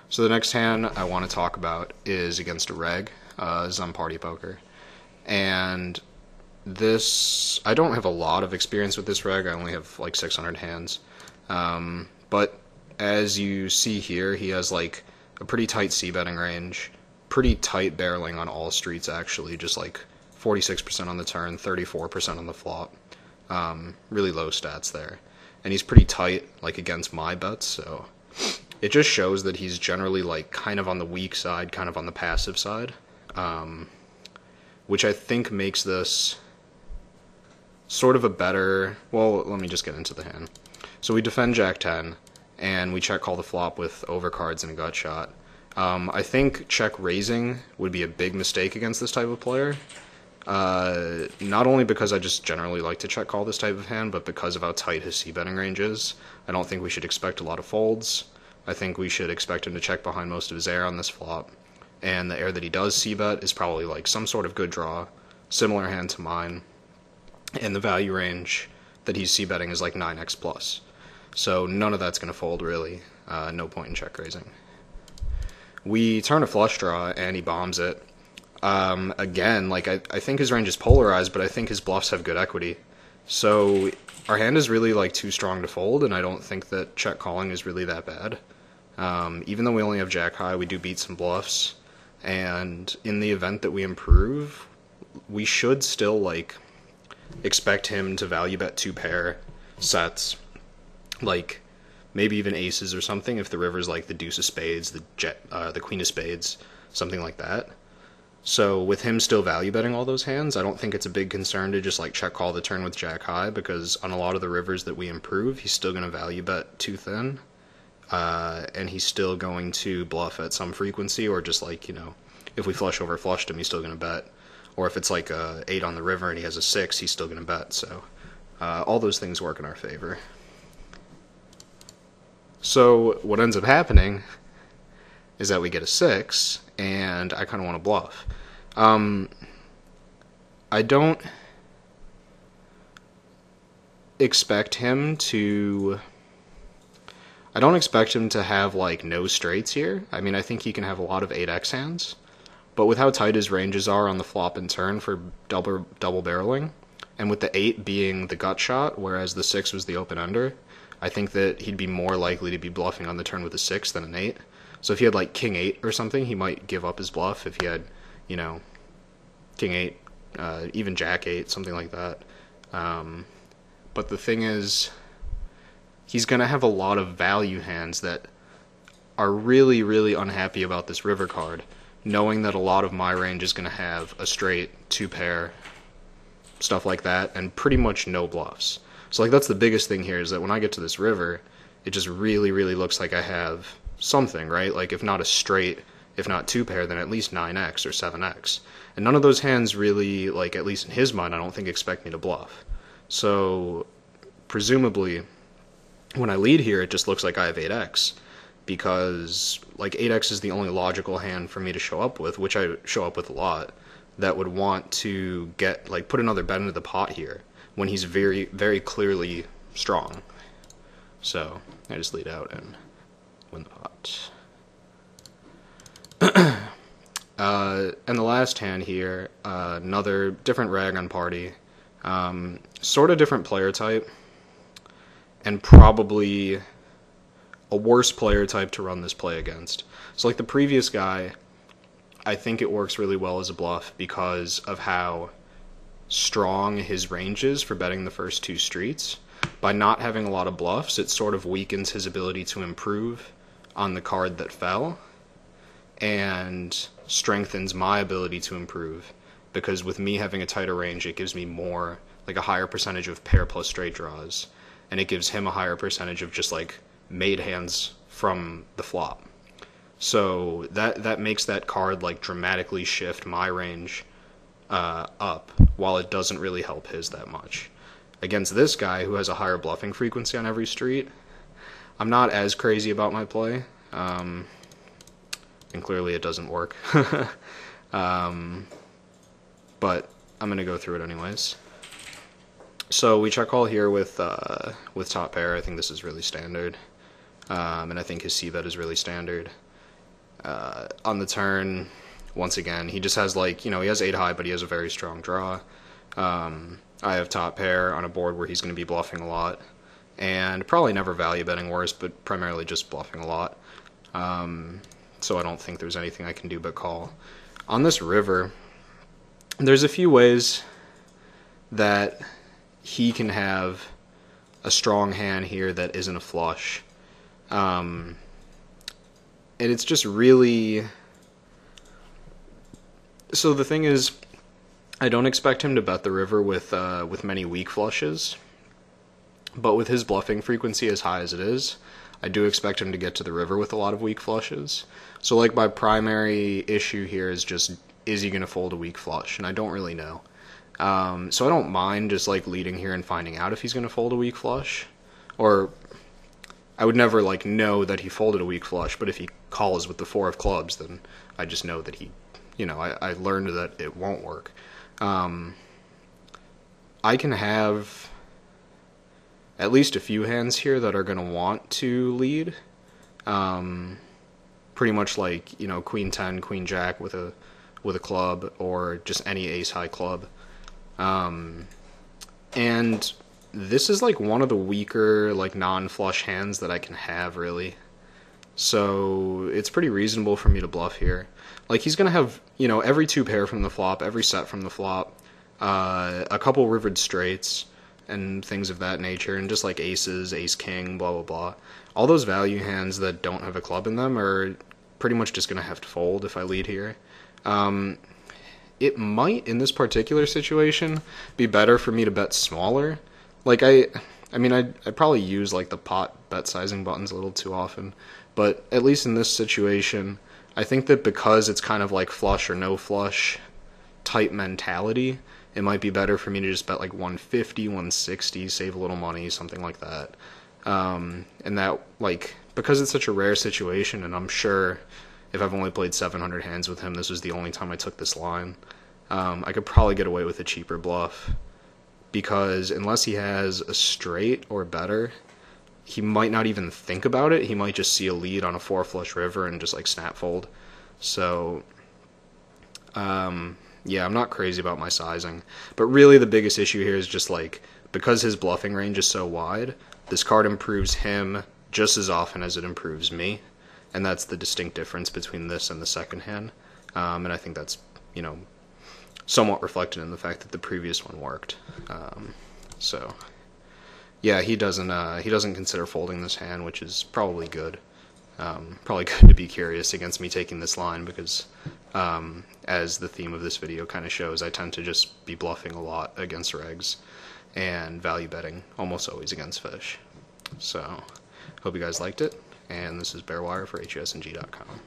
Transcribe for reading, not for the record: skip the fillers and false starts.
So the next hand I want to talk about is against a reg, is on Party Poker. And this, I don't have a lot of experience with this reg, I only have like 600 hands. But as you see here, he has like a pretty tight c-betting range, pretty tight barreling on all streets actually, just like 46% on the turn, 34% on the flop. Really low stats there. And he's pretty tight, like, against my bets, so it just shows that he's generally, like, kind of on the weak side, kind of on the passive side, which I think makes this sort of a better... Well, let me just get into the hand. So we defend Jack-10, and we check call the flop with overcards and a gut shot. I think check raising would be a big mistake against this type of player. Not only because I just generally like to check call this type of hand, but because of how tight his c-betting range is. I don't think we should expect a lot of folds. I think we should expect him to check behind most of his air on this flop. And the air that he does c-bet is probably like some sort of good draw, similar hand to mine. And the value range that he's c-betting is like 9x plus. So none of that's going to fold really. No point in check raising. We turn a flush draw and he bombs it. Again, like, I think his range is polarized, but I think his bluffs have good equity. So, our hand is really, like, too strong to fold, and I don't think that check calling is really that bad. Even though we only have jack high, we do beat some bluffs, and in the event that we improve, we should still, like, expect him to value bet 2-pair sets, like, maybe even aces or something, if the river's, like, the deuce of spades, the queen of spades, something like that. So with him still value betting all those hands, I don't think it's a big concern to just like check call the turn with jack high, because on a lot of the rivers that we improve, he's still going to value bet too thin, and he's still going to bluff at some frequency, or just like, you know, if we flush over flushed him, he's still going to bet, or if it's like a 8 on the river and he has a 6, he's still going to bet. So all those things work in our favor. So what ends up happening is that we get a 6, and I kind of want to bluff. I don't expect him to... I don't expect him to have, like, no straights here. I mean, I think he can have a lot of 8x hands. But with how tight his ranges are on the flop and turn for double barreling, and with the 8 being the gut shot, whereas the 6 was the open-ender, I think that he'd be more likely to be bluffing on the turn with a 6 than an 8. So if he had, like, king 8 or something, he might give up his bluff. If he had, you know, king 8, even jack 8, something like that. But the thing is, he's going to have a lot of value hands that are really, really unhappy about this river card, knowing that a lot of my range is going to have a straight, 2-pair, stuff like that, and pretty much no bluffs. So, like, that's the biggest thing here, is that when I get to this river, it just really, really looks like I have something, right? Like, if not a straight, if not 2-pair, then at least 9x or 7x. And none of those hands really, like, at least in his mind, I don't think expect me to bluff. So, presumably, when I lead here, it just looks like I have 8x, because, like, 8x is the only logical hand for me to show up with, which I show up with a lot, that would want to get, like, put another bet into the pot here, when he's very, very clearly strong. So, I just lead out and win the pot. And the last hand here, another different rag on party, sort of different player type, and probably a worse player type to run this play against. So like the previous guy, I think it works really well as a bluff because of how strong his range is for betting the first 2 streets. By not having a lot of bluffs, it sort of weakens his ability to improve on the card that fell, and strengthens my ability to improve, because with me having a tighter range, it gives me more, like a higher percentage of pair plus straight draws, and it gives him a higher percentage of just like made hands from the flop. So that makes that card like dramatically shift my range up, while it doesn't really help his that much. Against this guy who has a higher bluffing frequency on every street, I'm not as crazy about my play, and clearly it doesn't work. But I'm going to go through it anyways. So we check call here with top pair. I think this is really standard, and I think his c-bet is really standard. On the turn, once again, he just has like, he has 8 high, but he has a very strong draw. I have top pair on a board where he's going to be bluffing a lot, and probably never value betting worse, but primarily just bluffing a lot. So I don't think there's anything I can do but call. On this river, there's a few ways that he can have a strong hand here that isn't a flush. And it's just really... So the thing is, I don't expect him to bet the river with many weak flushes, but with his bluffing frequency as high as it is, I do expect him to get to the river with a lot of weak flushes. So like my primary issue here is just, is he going to fold a weak flush? And I don't really know. So I don't mind just like leading here and finding out if he's going to fold a weak flush. Or I would never like know that he folded a weak flush, but if he calls with the 4 of clubs, then I just know that he, I learned that it won't work. I can have at least a few hands here that are going to want to lead. Pretty much like, queen 10, queen jack with a club, or just any ace high club. And this is like one of the weaker, like non-flush hands that I can have, really. So it's pretty reasonable for me to bluff here. Like, he's going to have, every 2 pair from the flop, every set from the flop, a couple rivered straights, and things of that nature, and just like aces, ace king, blah blah blah. All those value hands that don't have a club in them are pretty much just going to have to fold if I lead here. It might, in this particular situation, be better for me to bet smaller. Like, I probably use like the pot bet sizing buttons a little too often, but at least in this situation, I think that because it's kind of like flush or no flush type mentality, it might be better for me to just bet like 150, 160, save a little money, something like that. And that, like, because it's such a rare situation, and I'm sure if I've only played 700 hands with him, this was the only time I took this line, I could probably get away with a cheaper bluff. Because unless he has a straight or better, he might not even think about it. He might just see a lead on a 4 flush river and just like snap fold. So, yeah, I'm not crazy about my sizing. But really the biggest issue here is just like, because his bluffing range is so wide, this card improves him just as often as it improves me. And that's the distinct difference between this and the second hand. And I think that's, somewhat reflected in the fact that the previous one worked. So, yeah, he doesn't consider folding this hand, which is probably good. Probably good to be curious against me taking this line, because as the theme of this video kind of shows, I tend to just be bluffing a lot against regs and value betting almost always against fish. So, hope you guys liked it, and this is Barewire for HUSNG.com.